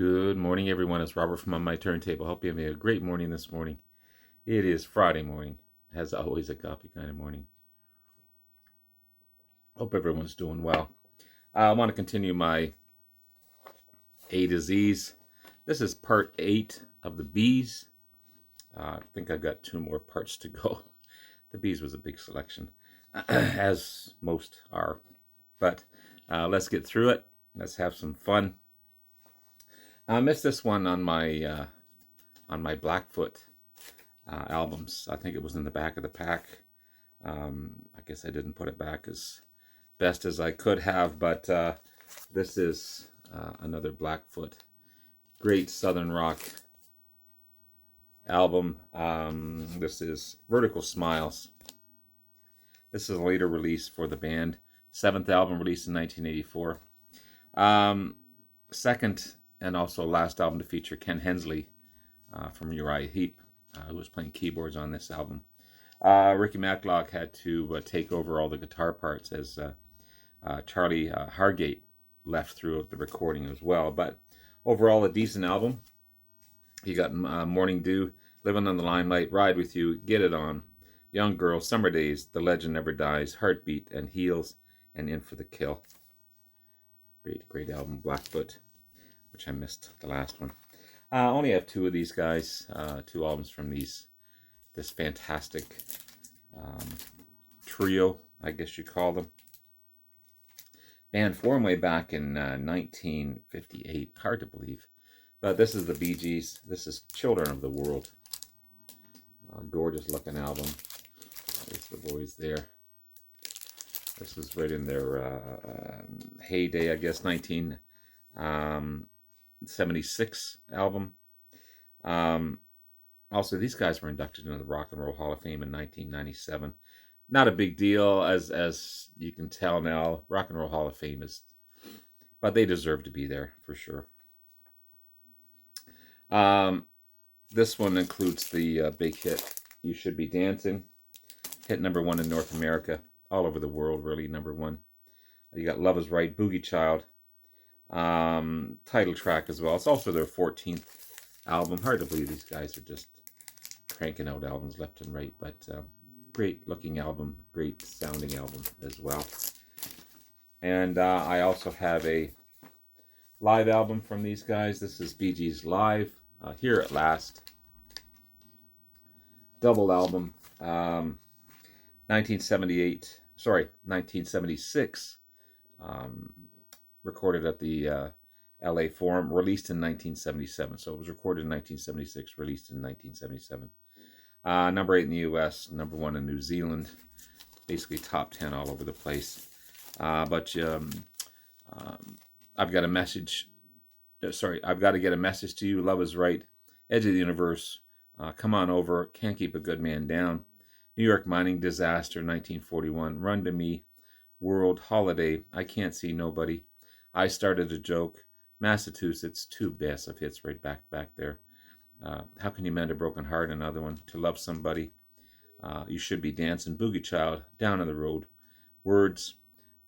Good morning, everyone. It's Robert from On My Turntable. Hope you're having a great morning this morning. It is Friday morning, as always, a coffee kind of morning. Hope everyone's doing well. I want to continue my A to Z's. This is part 8 of the B's. I think I've got 2 more parts to go. The B's was a big selection, as most are. But let's get through it. Let's have some fun. I missed this one on my Blackfoot albums. I think it was in the back of the pack. I guess I didn't put it back as best as I could have, but this is another Blackfoot great Southern rock album. This is Vertical Smiles. This is a later release for the band. 7th album released in 1984. Second and also last album to feature Ken Hensley from Uriah Heep, who was playing keyboards on this album. Ricky Matlock had to take over all the guitar parts as Charlie Hargate left throughout the recording as well. But overall, a decent album. You got Morning Dew, Living on the Limelight, Ride With You, Get It On, Young Girl, Summer Days, The Legend Never Dies, Heartbeat, and Heels, and In for the Kill. Great album, Blackfoot, which I missed the last one. I only have 2 of these guys, 2 albums from this fantastic trio, I guess you call them. Band formed way back in 1958, hard to believe. But this is the Bee Gees. This is Children of the World. Gorgeous looking album. There's the boys there. This was right in their heyday, I guess, 1976 album. Also, these guys were inducted into the Rock and Roll Hall of Fame in 1997. Not a big deal, as you can tell now. Rock and Roll Hall of Fame is, but they deserve to be there for sure. This one includes the big hit, You Should Be Dancing. Hit #1 in North America, all over the world, really, #1. You got Love Is Right, Boogie Child, title track as well. It's also their 14th album. Hard to believe these guys are just cranking out albums left and right, but great looking album, great sounding album as well. And I also have a live album from these guys. This is Bee Gees Live, Here at Last. Double album, 1976, recorded at the LA Forum, released in 1977. So it was recorded in 1976, released in 1977. #8 in the US, #1 in New Zealand, basically top 10 all over the place. But I've got a message. I've got to get a message to you. Love Is Right, Edge of the Universe, Come On Over, Can't Keep a Good Man Down, New York Mining Disaster, 1941, Run to Me, World, Holiday, I Can't See Nobody, I Started a Joke, Massachusetts, 2 best of hits right back there. How Can You Mend a Broken Heart, another one, To Love Somebody, You Should Be Dancing, Boogie Child, Down on the Road, Words,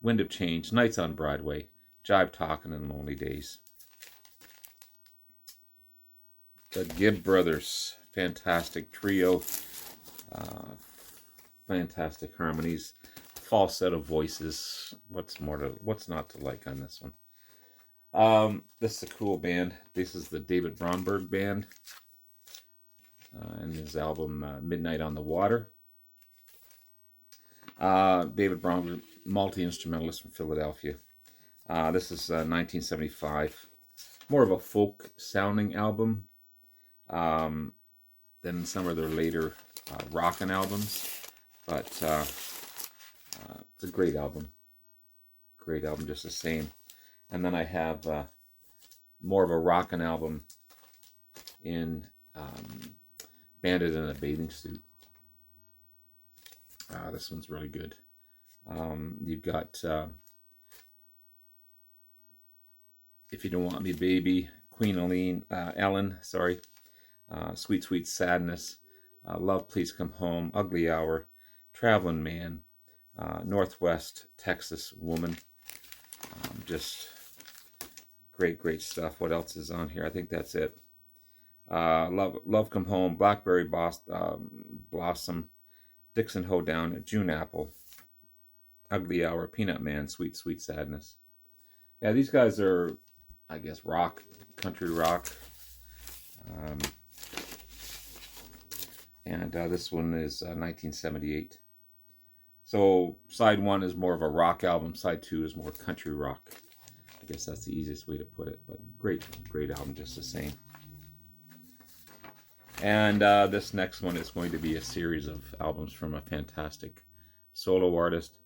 Wind of Change, Nights on Broadway, Jive Talkin', and Lonely Days. The Gibb Brothers, fantastic trio, fantastic harmonies, falsetto voices. What's not to like on this one? This is a cool band. This is the David Bromberg Band, and his album Midnight on the Water. David Bromberg, multi-instrumentalist from Philadelphia. This is 1975. More of a folk sounding album than some of their later rockin' albums, but it's a great album. Great album, just the same. And then I have more of a rockin' album in Bandit in a Bathing Suit. This one's really good. You've got If You Don't Want Me, Baby, Queen Ellen, Sweet Sweet Sadness, Love Please Come Home, Ugly Hour, Traveling Man, Northwest Texas Woman. Just Great stuff. What else is on here? I think that's it. Love Come Home, Blackberry Blossom, Dixon Hoedown, June Apple, Ugly Hour, Peanut Man, Sweet Sweet Sadness. Yeah, these guys are, I guess, rock, country rock. And this one is 1978. So side one is more of a rock album. Side two is more country rock. I guess that's the easiest way to put it. But great album just the same. And this next one is going to be a series of albums from a fantastic solo artist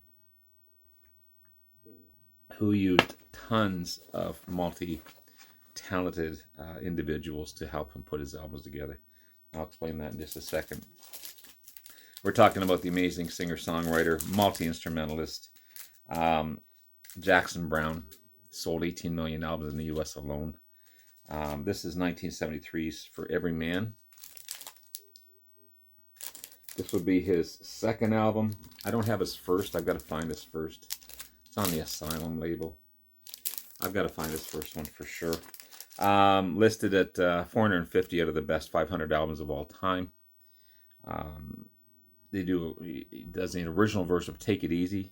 who used tons of multi-talented individuals to help him put his albums together. I'll explain that in just a second. We're talking about the amazing singer-songwriter, multi-instrumentalist, Jackson Browne. Sold 18 million albums in the U.S. alone. This is 1973's For Every Man. This would be his second album. I don't have his first. I've got to find his first. It's on the Asylum label. I've got to find his first one for sure. Listed at 450 out of the best 500 albums of all time. He does the original version of Take It Easy,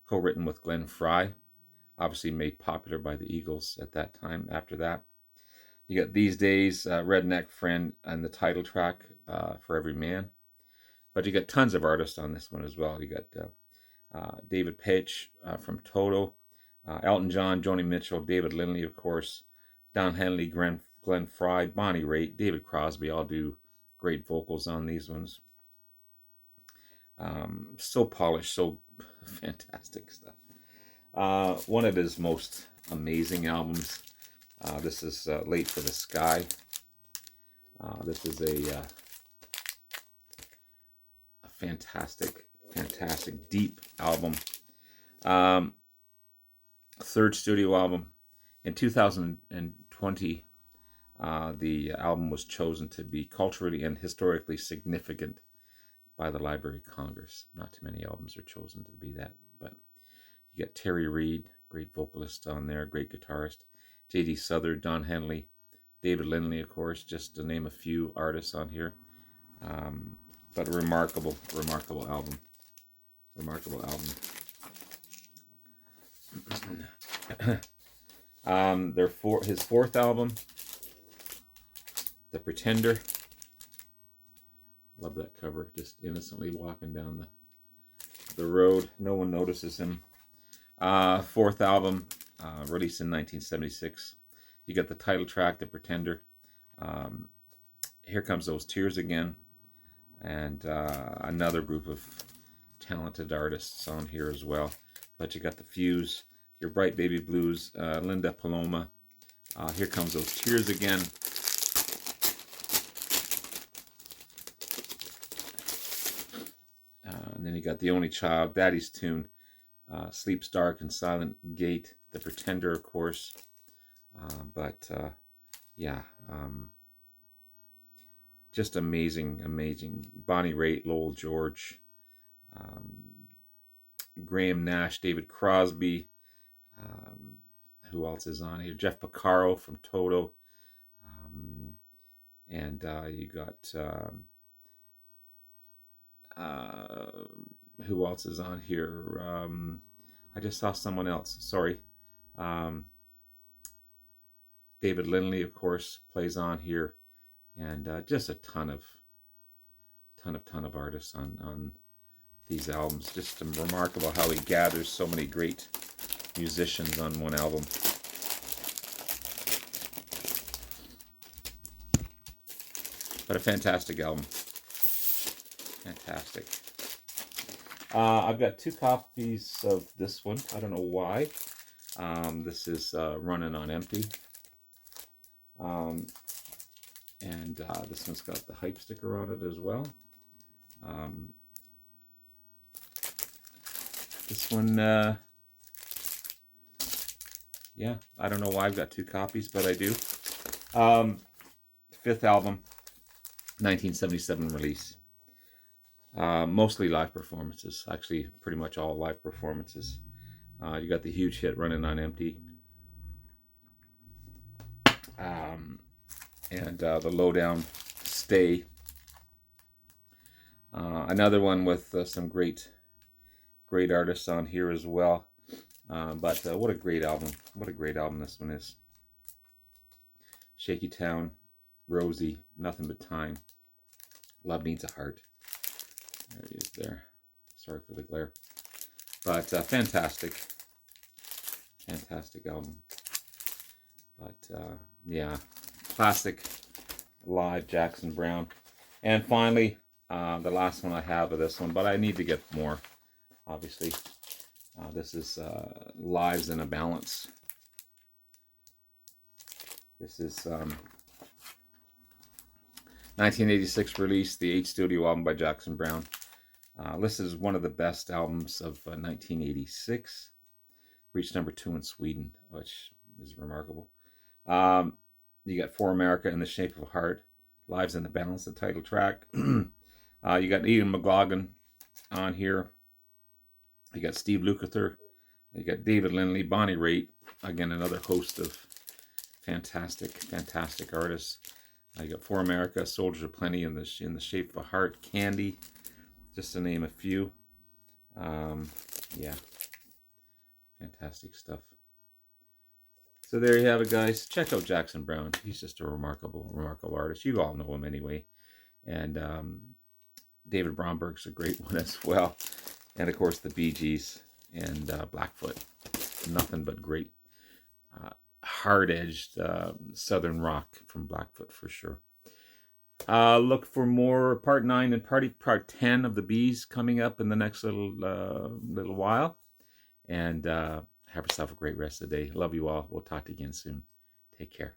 co-written with Glenn Frey. Obviously made popular by the Eagles at that time. After that, you got These Days, Redneck Friend, and the title track, For Every Man. But you got tons of artists on this one as well. You got David Paich from Toto, Elton John, Joni Mitchell, David Lindley, of course, Don Henley, Glenn Frey, Bonnie Raitt, David Crosby, all do great vocals on these ones. So polished, so fantastic stuff. One of his most amazing albums. This is Late for the Sky. This is a fantastic, deep album. Third studio album. In 2020, the album was chosen to be culturally and historically significant by the Library of Congress. Not too many albums are chosen to be that, but you got Terry Reid, great vocalist on there, great guitarist. J.D. Southard, Don Henley, David Lindley, of course, just to name a few artists on here. But a remarkable album. His fourth album, The Pretender. Love that cover. Just innocently walking down the road. No one notices him. Fourth album, released in 1976. You got the title track, The Pretender. Here Comes Those Tears Again. And another group of talented artists on here as well. But you got The Fuse, Your Bright Baby Blues, Linda Paloma. Here Comes Those Tears Again. And then you got The Only Child, Daddy's Tune, Sleeps Dark and Silent Gate, The Pretender, of course. Just amazing. Bonnie Raitt, Lowell George, Graham Nash, David Crosby. Who else is on here? Jeff Porcaro from Toto. And you got... who else is on here? I just saw someone else. Sorry. David Lindley, of course, plays on here. And just a ton of artists on these albums. Just remarkable how he gathers so many great musicians on one album. But a fantastic album. Fantastic. I've got 2 copies of this one. I don't know why. This is Running on Empty. And this one's got the hype sticker on it as well. This one, yeah, I don't know why I've got 2 copies, but I do. 5th album, 1977 release. Mostly live performances. Actually, pretty much all live performances. You got the huge hit Running on Empty. and the Lowdown Stay. Another one with some great artists on here as well. But what a great album! What a great album this one is. Shaky Town, Rosie, Nothing But Time, Love Needs a Heart. There he is there. Sorry for the glare. But fantastic album. But yeah, classic live Jackson Browne. And finally, the last one I have of this one, but I need to get more, obviously. This is Lives in a Balance. This is 1986 release, the 8 studio album by Jackson Browne. This is one of the best albums of 1986. Reached number 2 in Sweden, which is remarkable. You got For America in the Shape of a Heart, Lives in the Balance, the title track. You got Ian McLaughlin on here. You got Steve Lukather. You got David Lindley, Bonnie Raitt. Again, another host of fantastic artists. You got For America, Soldiers of Plenty, in the Shape of a Heart, Candy, just to name a few. Yeah, fantastic stuff. So there you have it, guys. Check out Jackson Browne. He's just a remarkable artist. You all know him anyway. And David Bromberg's a great one as well. And of course the Bee Gees and Blackfoot. Nothing but great hard-edged southern rock from Blackfoot for sure. Look for more part 9 and part 10 of the Bees coming up in the next little while. And have yourself a great rest of the day. Love you all. We'll talk to you again soon. Take care.